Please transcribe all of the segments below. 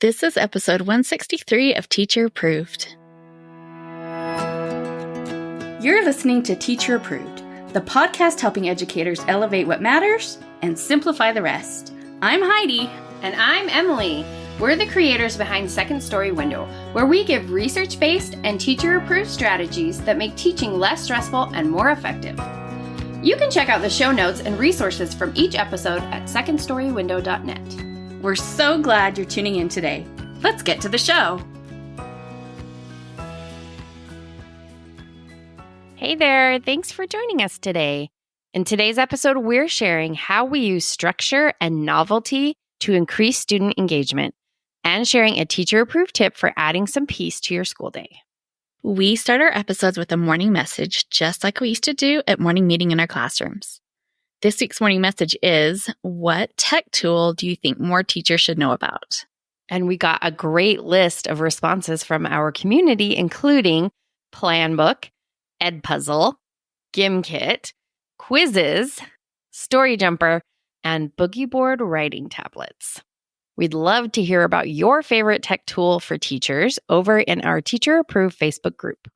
This is episode 163 of Teacher Approved. You're listening to Teacher Approved, the podcast helping educators elevate what matters and simplify the rest. I'm Heidi. And I'm Emily. We're the creators behind Second Story Window, where we give research-based and teacher-approved strategies that make teaching less stressful and more effective. You can check out the show notes and resources from each episode at secondstorywindow.net. We're so glad you're tuning in today. Let's get to the show. Hey there, thanks for joining us today. In today's episode, we're sharing how we use structure and novelty to increase student engagement and sharing a teacher-approved tip for adding some peace to your school day. We start our episodes with a morning message, just like we used to do at morning meeting in our classrooms. This week's morning message is, what tech tool do you think more teachers should know about? And we got a great list of responses from our community, including Planbook, Edpuzzle, GimKit, quizzes, Story Jumper, and Boogie Board writing tablets. We'd love to hear about your favorite tech tool for teachers over in our Teacher Approved Facebook group.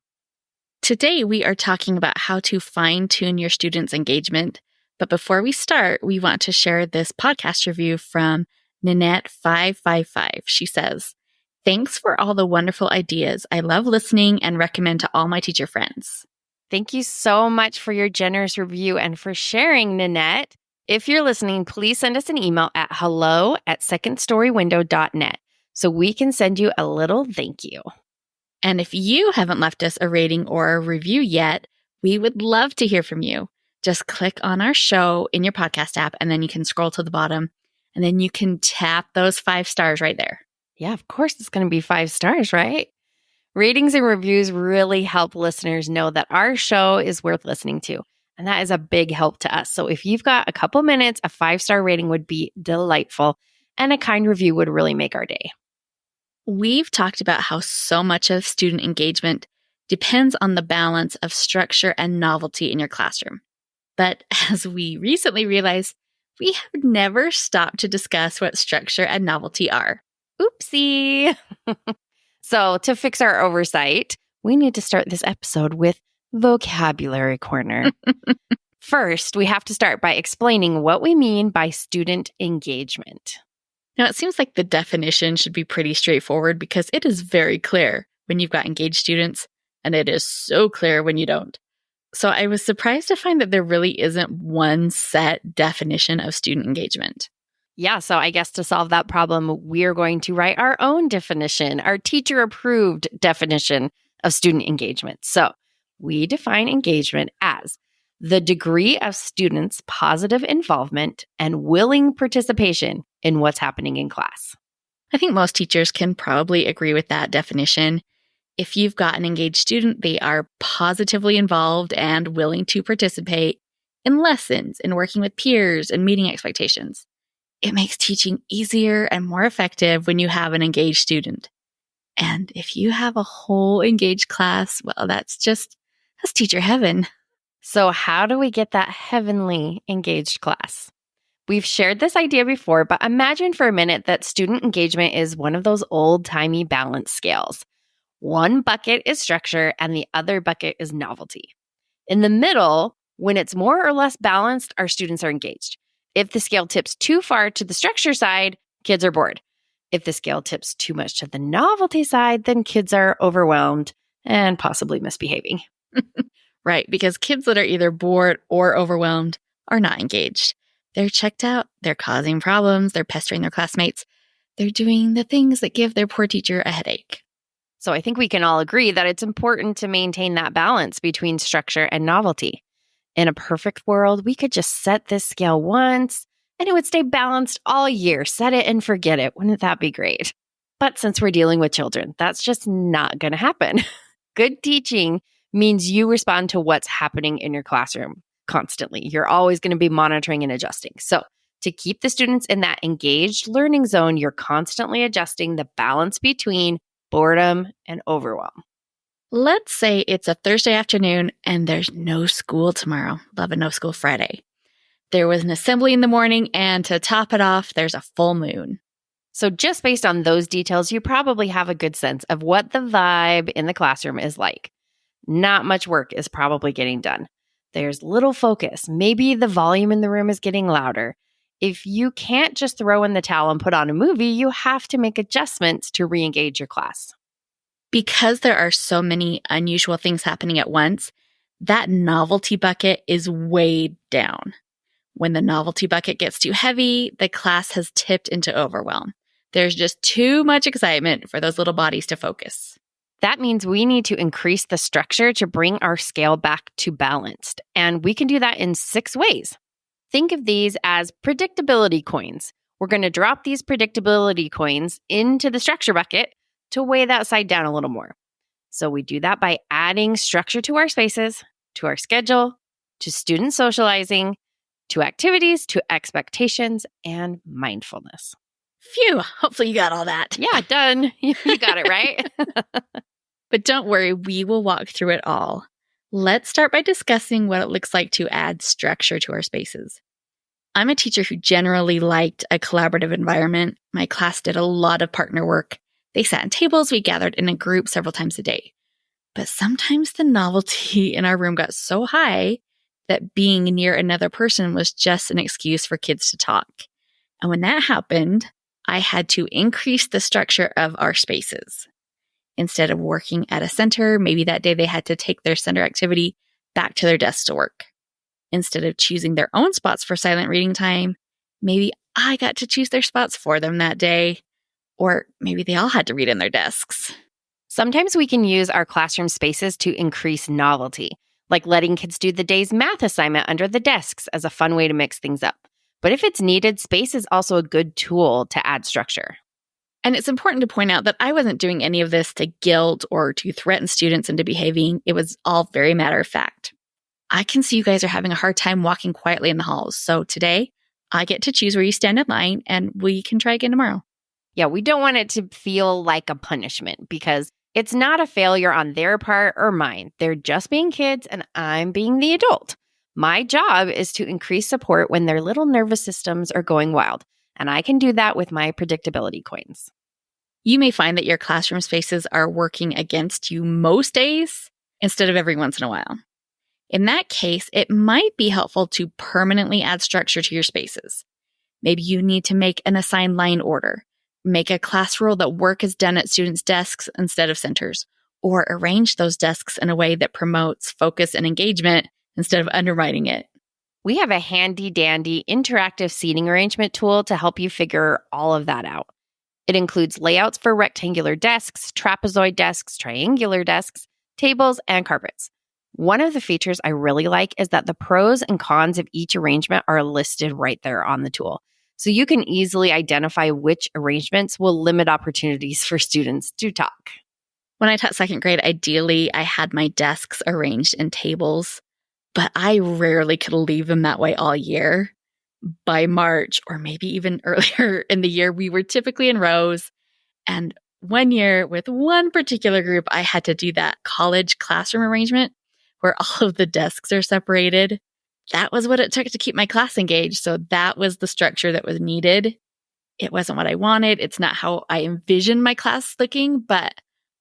Today, we are talking about how to fine-tune your students' engagement. But before we start, we want to share this podcast review from Nanette555. She says, "Thanks for all the wonderful ideas. I love listening and recommend to all my teacher friends." Thank you so much for your generous review and for sharing, Nanette. If you're listening, please send us an email at hello@secondstorywindow.net so we can send you a little thank you. And if you haven't left us a rating or a review yet, we would love to hear from you. Just click on our show in your podcast app, and then you can scroll to the bottom, and then you can tap those 5 stars right there. Yeah, of course it's going to be 5 stars, right? Ratings and reviews really help listeners know that our show is worth listening to, and that is a big help to us. So if you've got a couple minutes, a 5-star rating would be delightful, and a kind review would really make our day. We've talked about how so much of student engagement depends on the balance of structure and novelty in your classroom. But as we recently realized, we have never stopped to discuss what structure and novelty are. Oopsie. So to fix our oversight, we need to start this episode with Vocabulary Corner. First, we have to start by explaining what we mean by student engagement. Now, it seems like the definition should be pretty straightforward because it is very clear when you've got engaged students, and it is so clear when you don't. So I was surprised to find that there really isn't one set definition of student engagement. Yeah, so I guess to solve that problem, we're going to write our own definition, our teacher-approved definition of student engagement. So we define engagement as the degree of students' positive involvement and willing participation in what's happening in class. I think most teachers can probably agree with that definition. If you've got an engaged student, they are positively involved and willing to participate in lessons, in working with peers, and meeting expectations. It makes teaching easier and more effective when you have an engaged student. And if you have a whole engaged class, well, that's teacher heaven. So how do we get that heavenly engaged class? We've shared this idea before, but imagine for a minute that student engagement is one of those old-timey balance scales. One bucket is structure and the other bucket is novelty. In the middle, when it's more or less balanced, our students are engaged. If the scale tips too far to the structure side, kids are bored. If the scale tips too much to the novelty side, then kids are overwhelmed and possibly misbehaving. Right, because kids that are either bored or overwhelmed are not engaged. They're checked out, they're causing problems, they're pestering their classmates, they're doing the things that give their poor teacher a headache. So I think we can all agree that it's important to maintain that balance between structure and novelty. In a perfect world, we could just set this scale once and it would stay balanced all year. Set it and forget it. Wouldn't that be great? But since we're dealing with children, that's just not going to happen. Good teaching means you respond to what's happening in your classroom constantly. You're always going to be monitoring and adjusting. So to keep the students in that engaged learning zone, you're constantly adjusting the balance between boredom and overwhelm. Let's say it's a Thursday afternoon and there's no school tomorrow. Love a no school Friday. There was an assembly in the morning, and to top it off, there's a full moon. So just based on those details, you probably have a good sense of what the vibe in the classroom is like. Not much work is probably getting done. There's little focus. Maybe the volume in the room is getting louder. If you can't just throw in the towel and put on a movie, you have to make adjustments to re-engage your class. Because there are so many unusual things happening at once, that novelty bucket is weighed down. When the novelty bucket gets too heavy, the class has tipped into overwhelm. There's just too much excitement for those little bodies to focus. That means we need to increase the structure to bring our scale back to balanced. And we can do that in 6 ways. Think of these as predictability coins. We're going to drop these predictability coins into the structure bucket to weigh that side down a little more. So we do that by adding structure to our spaces, to our schedule, to student socializing, to activities, to expectations, and mindfulness. Phew, hopefully you got all that. Yeah, done. You got it, right? But don't worry, we will walk through it all. Let's start by discussing what it looks like to add structure to our spaces. I'm a teacher who generally liked a collaborative environment. My class did a lot of partner work. They sat in tables, we gathered in a group several times a day. But sometimes the novelty in our room got so high that being near another person was just an excuse for kids to talk. And when that happened, I had to increase the structure of our spaces. Instead of working at a center, maybe that day they had to take their center activity back to their desk to work. Instead of choosing their own spots for silent reading time, maybe I got to choose their spots for them that day. Or maybe they all had to read in their desks. Sometimes we can use our classroom spaces to increase novelty, like letting kids do the day's math assignment under the desks as a fun way to mix things up. But if it's needed, space is also a good tool to add structure. And it's important to point out that I wasn't doing any of this to guilt or to threaten students into behaving. It was all very matter of fact. I can see you guys are having a hard time walking quietly in the halls. So today, I get to choose where you stand in line, and we can try again tomorrow. Yeah, we don't want it to feel like a punishment because it's not a failure on their part or mine. They're just being kids and I'm being the adult. My job is to increase support when their little nervous systems are going wild, and I can do that with my predictability coins. You may find that your classroom spaces are working against you most days instead of every once in a while. In that case, it might be helpful to permanently add structure to your spaces. Maybe you need to make an assigned line order. Make a class rule that work is done at students' desks instead of centers, or arrange those desks in a way that promotes focus and engagement instead of undermining it. We have a handy-dandy interactive seating arrangement tool to help you figure all of that out. It includes layouts for rectangular desks, trapezoid desks, triangular desks, tables, and carpets. One of the features I really like is that the pros and cons of each arrangement are listed right there on the tool. So you can easily identify which arrangements will limit opportunities for students to talk. When I taught second grade, ideally, I had my desks arranged in tables, but I rarely could leave them that way all year. By March, or maybe even earlier in the year, we were typically in rows. And one year with one particular group, I had to do that college classroom arrangement where all of the desks are separated. That was what it took to keep my class engaged. So that was the structure that was needed. It wasn't what I wanted. It's not how I envisioned my class looking, but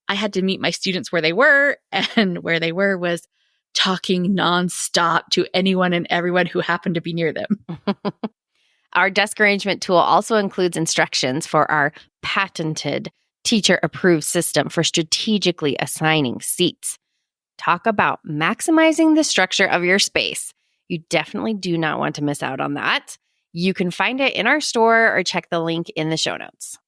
I had to meet my students where they were. And where they were was talking nonstop to anyone and everyone who happened to be near them. Our desk arrangement tool also includes instructions for our patented teacher-approved system for strategically assigning seats. Talk about maximizing the structure of your space. You definitely do not want to miss out on that. You can find it in our store or check the link in the show notes.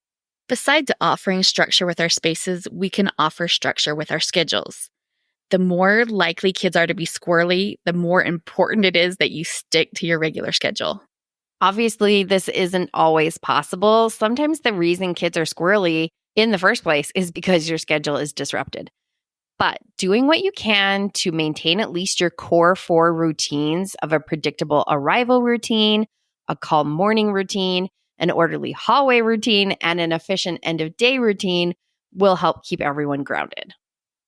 Besides offering structure with our spaces, we can offer structure with our schedules. The more likely kids are to be squirrely, the more important it is that you stick to your regular schedule. Obviously, this isn't always possible. Sometimes the reason kids are squirrely in the first place is because your schedule is disrupted. But doing what you can to maintain at least your core 4 routines of a predictable arrival routine, a calm morning routine, an orderly hallway routine, and an efficient end of day routine will help keep everyone grounded.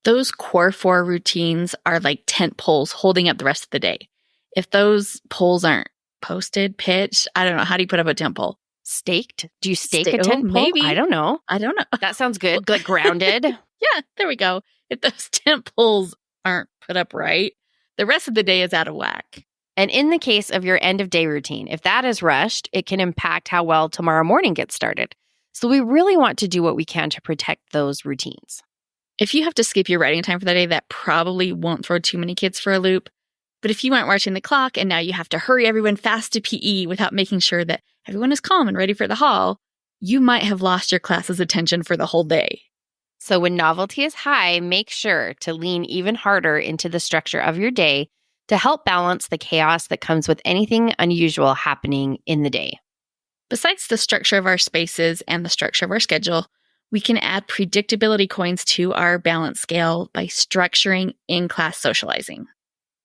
Those core 4 routines are like tent poles holding up the rest of the day. If those poles aren't posted, pitched, I don't know, how do you put up a tent pole? Staked? Do you stake a Oh, tent pole? maybe. I don't know. I don't know. That sounds good. Like grounded. Yeah, there we go. If those tent poles aren't put up right, the rest of the day is out of whack. And in the case of your end of day routine, if that is rushed, it can impact how well tomorrow morning gets started. So we really want to do what we can to protect those routines. If you have to skip your writing time for the day, that probably won't throw too many kids for a loop. But if you aren't watching the clock and now you have to hurry everyone fast to PE without making sure that everyone is calm and ready for the hall, you might have lost your class's attention for the whole day. So when novelty is high, make sure to lean even harder into the structure of your day to help balance the chaos that comes with anything unusual happening in the day. Besides the structure of our spaces and the structure of our schedule, we can add predictability coins to our balance scale by structuring in-class socializing.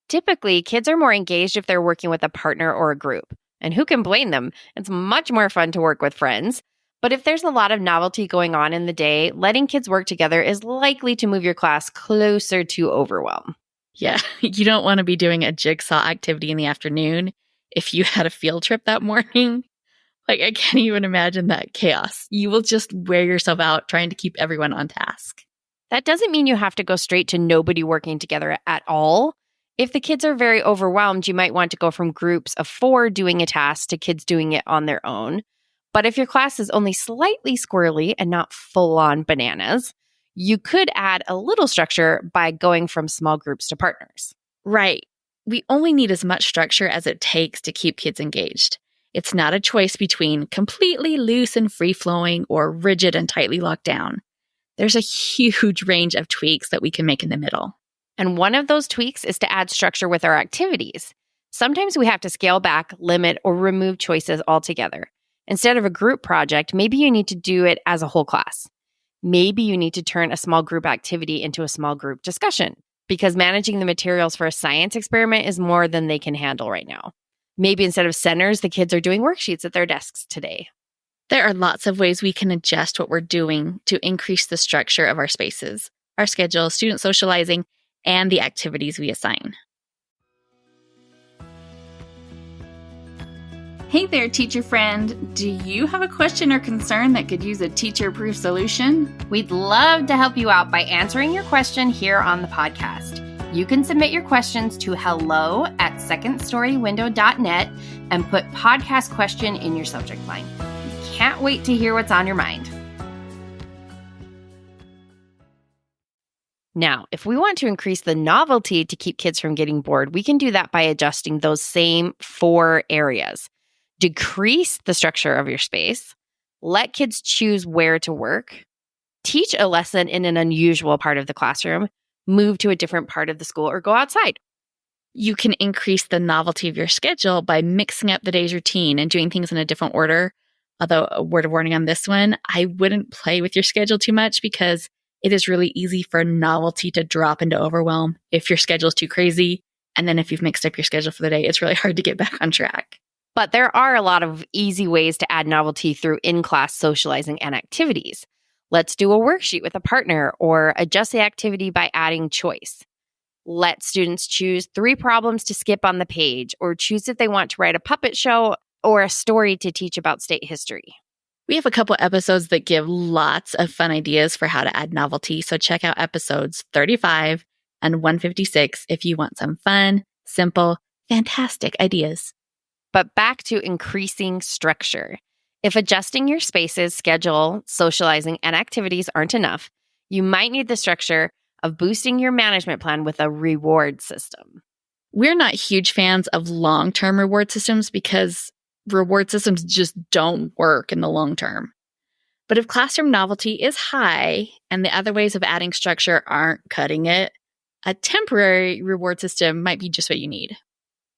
Typically, kids are more engaged if they're working with a partner or a group. And who can blame them? It's much more fun to work with friends. But if there's a lot of novelty going on in the day, letting kids work together is likely to move your class closer to overwhelm. Yeah, you don't want to be doing a jigsaw activity in the afternoon if you had a field trip that morning. Like, I can't even imagine that chaos. You will just wear yourself out trying to keep everyone on task. That doesn't mean you have to go straight to nobody working together at all. If the kids are very overwhelmed, you might want to go from groups of 4 doing a task to kids doing it on their own. But if your class is only slightly squirrely and not full-on bananas, you could add a little structure by going from small groups to partners. Right. We only need as much structure as it takes to keep kids engaged. It's not a choice between completely loose and free-flowing or rigid and tightly locked down. There's a huge range of tweaks that we can make in the middle. And one of those tweaks is to add structure with our activities. Sometimes we have to scale back, limit, or remove choices altogether. Instead of a group project, maybe you need to do it as a whole class. Maybe you need to turn a small group activity into a small group discussion because managing the materials for a science experiment is more than they can handle right now. Maybe instead of centers, the kids are doing worksheets at their desks today. There are lots of ways we can adjust what we're doing to increase the structure of our spaces, our schedule, student socializing, and the activities we assign. Hey there, teacher friend. Do you have a question or concern that could use a teacher-proof solution? We'd love to help you out by answering your question here on the podcast. You can submit your questions to hello@secondstorywindow.net and put podcast question in your subject line. We can't wait to hear what's on your mind. Now, if we want to increase the novelty to keep kids from getting bored, we can do that by adjusting those same 4 areas. Decrease the structure of your space, let kids choose where to work, teach a lesson in an unusual part of the classroom, move to a different part of the school, or go outside. You can increase the novelty of your schedule by mixing up the day's routine and doing things in a different order. Although, a word of warning on this one, I wouldn't play with your schedule too much because it is really easy for novelty to drop into overwhelm if your schedule is too crazy. And then if you've mixed up your schedule for the day, it's really hard to get back on track. But there are a lot of easy ways to add novelty through in-class socializing and activities. Let's do a worksheet with a partner or adjust the activity by adding choice. Let students choose 3 problems to skip on the page or choose if they want to write a puppet show or a story to teach about state history. We have a couple episodes that give lots of fun ideas for how to add novelty, so check out episodes 35 and 156 if you want some fun, simple, fantastic ideas. But back to increasing structure. If adjusting your spaces, schedule, socializing, and activities aren't enough, you might need the structure of boosting your management plan with a reward system. We're not huge fans of long-term reward systems because reward systems just don't work in the long term. But if classroom novelty is high and the other ways of adding structure aren't cutting it, a temporary reward system might be just what you need.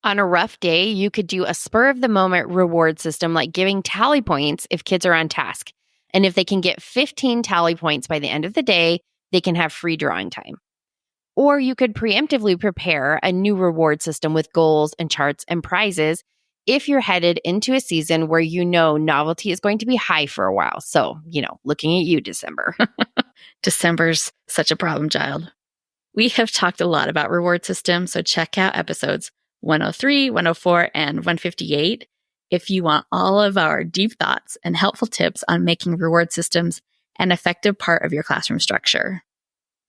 On a rough day, you could do a spur-of-the-moment reward system like giving tally points if kids are on task. And if they can get 15 tally points by the end of the day, they can have free drawing time. Or you could preemptively prepare a new reward system with goals and charts and prizes if you're headed into a season where you know novelty is going to be high for a while. So, looking at you, December. December's such a problem child. We have talked a lot about reward systems, so check out episodes 103, 104, and 158 if you want all of our deep thoughts and helpful tips on making reward systems an effective part of your classroom structure.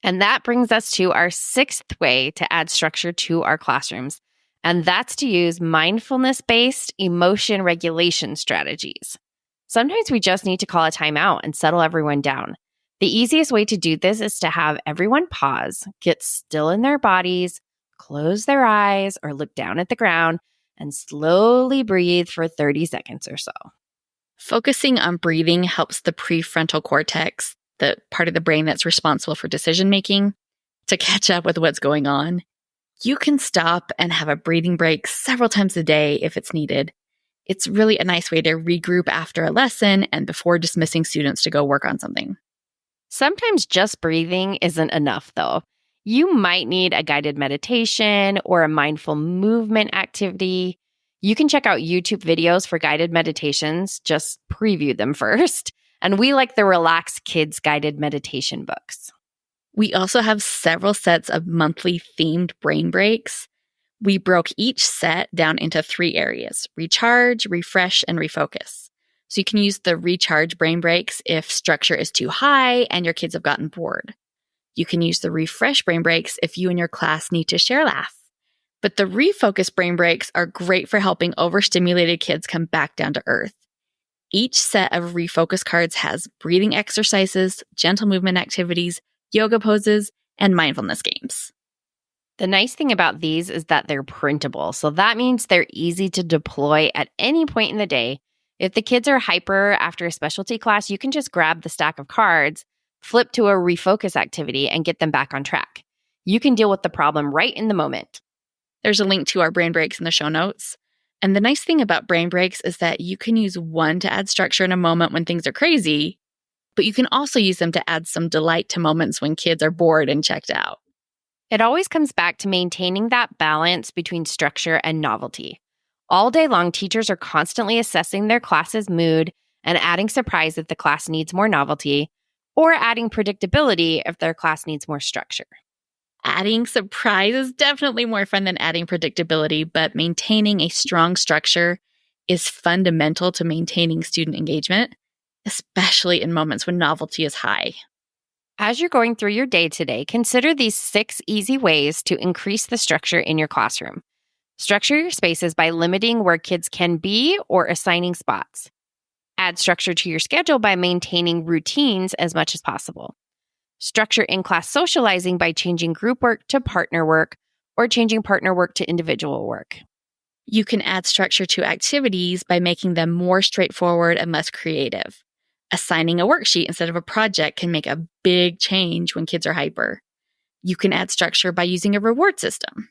And that brings us to our sixth way to add structure to our classrooms, and that's to use mindfulness-based emotion regulation strategies. Sometimes we just need to call a timeout and settle everyone down. The easiest way to do this is to have everyone pause, get still in their bodies, close their eyes, or look down at the ground, and slowly breathe for 30 seconds or so. Focusing on breathing helps the prefrontal cortex, the part of the brain that's responsible for decision making, to catch up with what's going on. You can stop and have a breathing break several times a day if it's needed. It's really a nice way to regroup after a lesson and before dismissing students to go work on something. Sometimes just breathing isn't enough, though. You might need a guided meditation or a mindful movement activity. You can check out YouTube videos for guided meditations, just preview them first. And we like the Relax Kids guided meditation books. We also have several sets of monthly themed brain breaks. We broke each set down into 3 areas: recharge, refresh, and refocus. So you can use the recharge brain breaks if structure is too high and your kids have gotten bored. You can use the refresh brain breaks if you and your class need to share a laugh. But the refocus brain breaks are great for helping overstimulated kids come back down to earth. Each set of refocus cards has breathing exercises, gentle movement activities, yoga poses, and mindfulness games. The nice thing about these is that they're printable, so that means they're easy to deploy at any point in the day. If the kids are hyper after a specialty class, you can just grab the stack of cards, flip to a refocus activity, and get them back on track. You can deal with the problem right in the moment. There's a link to our brain breaks in the show notes. And the nice thing about brain breaks is that you can use one to add structure in a moment when things are crazy, but you can also use them to add some delight to moments when kids are bored and checked out. It always comes back to maintaining that balance between structure and novelty. All day long, teachers are constantly assessing their class's mood and adding surprise if the class needs more novelty, or adding predictability if their class needs more structure. Adding surprise is definitely more fun than adding predictability, but maintaining a strong structure is fundamental to maintaining student engagement, especially in moments when novelty is high. As you're going through your day today, consider these 6 easy ways to increase the structure in your classroom. Structure your spaces by limiting where kids can be or assigning spots. Add structure to your schedule by maintaining routines as much as possible. Structure in-class socializing by changing group work to partner work or changing partner work to individual work. You can add structure to activities by making them more straightforward and less creative. Assigning a worksheet instead of a project can make a big change when kids are hyper. You can add structure by using a reward system.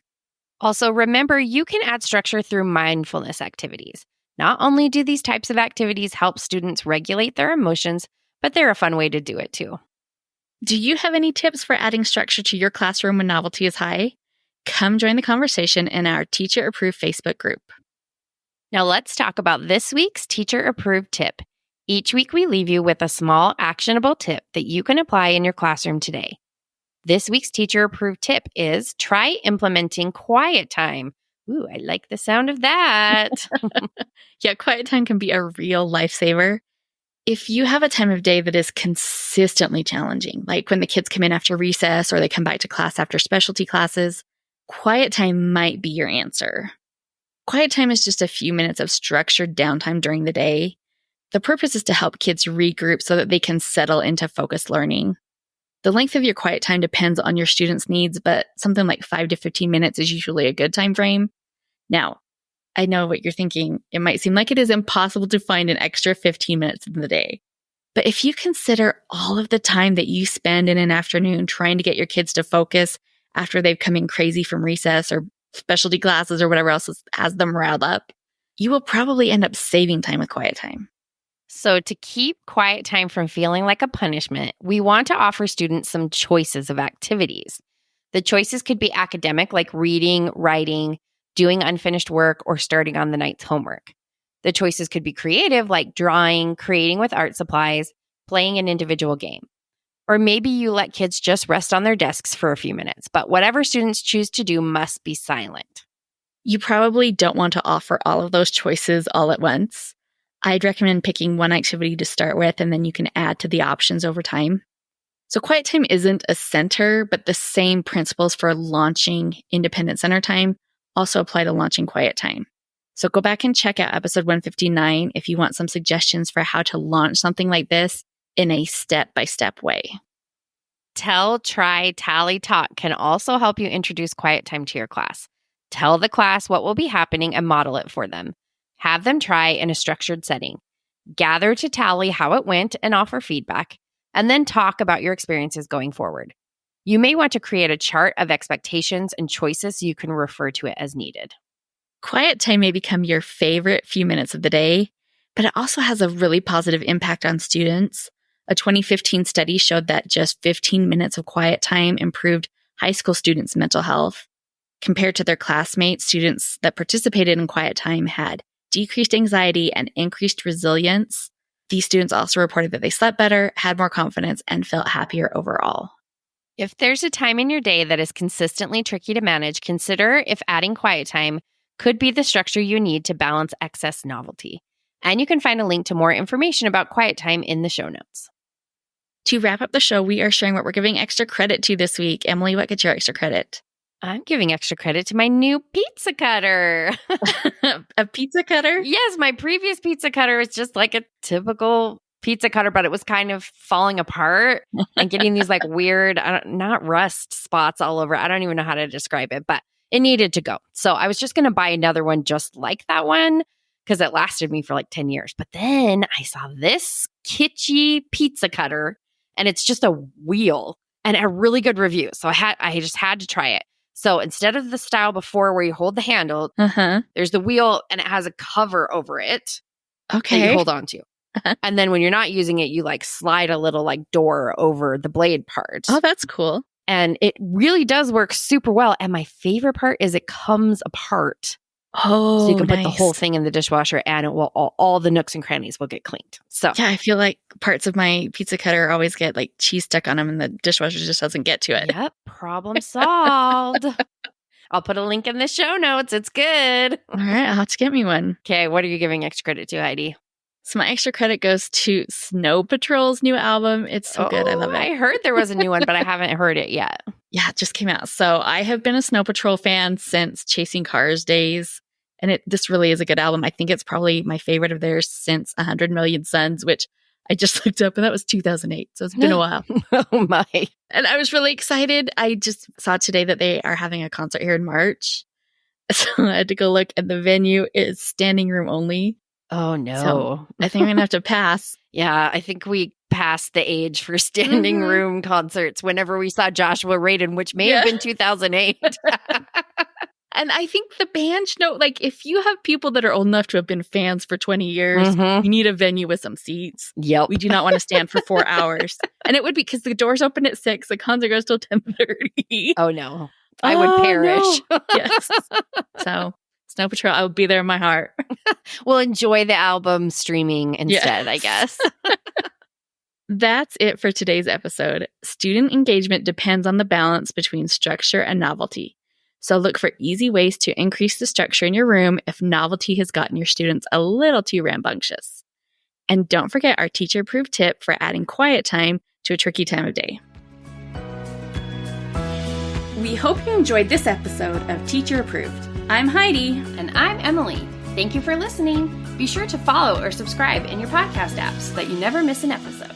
Also, remember, you can add structure through mindfulness activities. Not only do these types of activities help students regulate their emotions, but they're a fun way to do it too. Do you have any tips for adding structure to your classroom when novelty is high? Come join the conversation in our Teacher Approved Facebook group. Now let's talk about this week's Teacher Approved tip. Each week we leave you with a small actionable tip that you can apply in your classroom today. This week's Teacher Approved tip is try implementing quiet time. Ooh, I like the sound of that. Yeah, quiet time can be a real lifesaver. If you have a time of day that is consistently challenging, like when the kids come in after recess or they come back to class after specialty classes, quiet time might be your answer. Quiet time is just a few minutes of structured downtime during the day. The purpose is to help kids regroup so that they can settle into focused learning. The length of your quiet time depends on your students' needs, but something like 5 to 15 minutes is usually a good time frame. Now, I know what you're thinking. It might seem like it is impossible to find an extra 15 minutes in the day. But if you consider all of the time that you spend in an afternoon trying to get your kids to focus after they've come in crazy from recess or specialty classes or whatever else has them riled up, you will probably end up saving time with quiet time. So to keep quiet time from feeling like a punishment, we want to offer students some choices of activities. The choices could be academic, like reading, writing, doing unfinished work, or starting on the night's homework. The choices could be creative, like drawing, creating with art supplies, playing an individual game. Or maybe you let kids just rest on their desks for a few minutes, but whatever students choose to do must be silent. You probably don't want to offer all of those choices all at once. I'd recommend picking one activity to start with, and then you can add to the options over time. So quiet time isn't a center, but the same principles for launching independent center time also apply to launching quiet time. So go back and check out episode 159 if you want some suggestions for how to launch something like this in a step-by-step way. Tell, try, tally, talk can also help you introduce quiet time to your class. Tell the class what will be happening and model it for them. Have them try in a structured setting. Gather to tally how it went and offer feedback, and then talk about your experiences going forward. You may want to create a chart of expectations and choices so you can refer to it as needed. Quiet time may become your favorite few minutes of the day, but it also has a really positive impact on students. A 2015 study showed that just 15 minutes of quiet time improved high school students' mental health. Compared to their classmates, students that participated in quiet time had decreased anxiety and increased resilience. These students also reported that they slept better, had more confidence, and felt happier overall. If there's a time in your day that is consistently tricky to manage, consider if adding quiet time could be the structure you need to balance excess novelty. And you can find a link to more information about quiet time in the show notes. To wrap up the show, we are sharing what we're giving extra credit to this week. Emily, what gets your extra credit? I'm giving extra credit to my new pizza cutter. A pizza cutter? Yes, my previous pizza cutter is just like a typical pizza cutter, but it was kind of falling apart and getting these like weird, not rust spots all over. I don't even know how to describe it, but it needed to go. So I was just going to buy another one just like that one because it lasted me for like 10 years. But then I saw this kitschy pizza cutter and it's just a wheel and a really good review. So I just had to try it. So instead of the style before where you hold the handle, there's the wheel and it has a cover over it that you hold on to. And then when you're not using it, you like slide a little like door over the blade part. Oh, that's cool. And it really does work super well. And my favorite part is it comes apart. Oh, so you can put the whole thing in the dishwasher and it will all the nooks and crannies will get cleaned. So yeah, I feel like parts of my pizza cutter always get like cheese stuck on them and the dishwasher just doesn't get to it. Yep, problem solved. I'll put a link in the show notes. It's good. All right, I'll have to get me one. Okay, what are you giving extra credit to, Heidi? So my extra credit goes to Snow Patrol's new album. It's so good. I love it. I heard there was a new one, but I haven't heard it yet. Yeah, it just came out. So I have been a Snow Patrol fan since Chasing Cars days. And this really is a good album. I think it's probably my favorite of theirs since 100 Million Suns, which I just looked up and that was 2008. So it's been a while. Oh my. And I was really excited. I just saw today that they are having a concert here in March. So I had to go look, and the venue is standing room only. Oh no. So I think I'm going to have to pass. Yeah, I think we passed the age for standing room concerts whenever we saw Joshua Radin, which may have been 2008. And I think the band should know, like, if you have people that are old enough to have been fans for 20 years, you need a venue with some seats. Yep. We do not want to stand for 4 hours. And it would be because the doors open at 6, the concert goes till 10:30. Oh no. I would perish. No. Yes. So Snow Patrol, I will be there in my heart. We'll enjoy the album streaming instead, I guess. That's it for today's episode. Student engagement depends on the balance between structure and novelty. So look for easy ways to increase the structure in your room if novelty has gotten your students a little too rambunctious. And don't forget our teacher-approved tip for adding quiet time to a tricky time of day. We hope you enjoyed this episode of Teacher Approved. I'm Heidi. And I'm Emily. Thank you for listening. Be sure to follow or subscribe in your podcast apps so that you never miss an episode.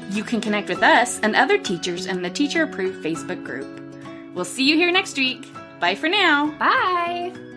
You can connect with us and other teachers in the Teacher Approved Facebook group. We'll see you here next week. Bye for now. Bye.